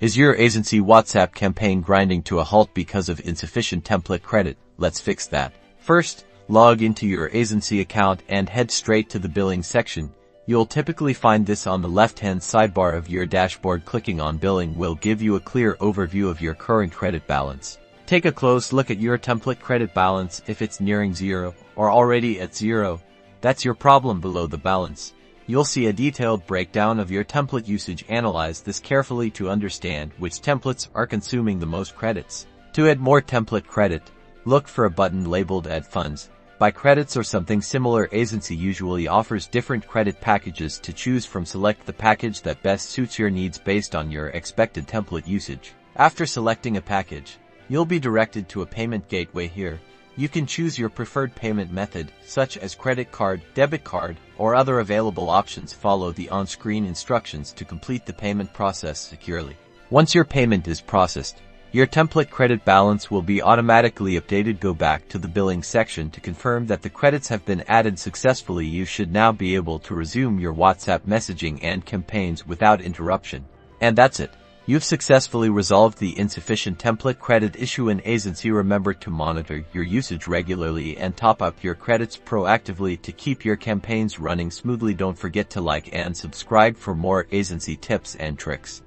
Is your Aisensy WhatsApp campaign grinding to a halt because of insufficient template credit? Let's fix that. First, log into your Aisensy account and head straight to the billing section. You'll typically find this on the left-hand sidebar of your dashboard. Clicking on billing will give you a clear overview of your current credit balance. Take a close look at your template credit balance. If it's nearing zero or already at zero, that's your problem. Below the balance, you'll see a detailed breakdown of your template usage. Analyze this carefully to understand which templates are consuming the most credits. To add more template credit, look for a button labeled Add Funds, Buy Credits or something similar. Aisensy usually offers different credit packages to choose from. Select the package that best suits your needs based on your expected template usage. After selecting a package, you'll be directed to a payment gateway. Here, you can choose your preferred payment method, such as credit card, debit card, or other available options. Follow the on-screen instructions to complete the payment process securely. Once your payment is processed, your template credit balance will be automatically updated. Go back to the billing section to confirm that the credits have been added successfully. You should now be able to resume your WhatsApp messaging and campaigns without interruption. And that's it. You've successfully resolved the insufficient template credit issue in Aisensy. Remember to monitor your usage regularly and top up your credits proactively to keep your campaigns running smoothly. Don't forget to like and subscribe for more Aisensy tips and tricks.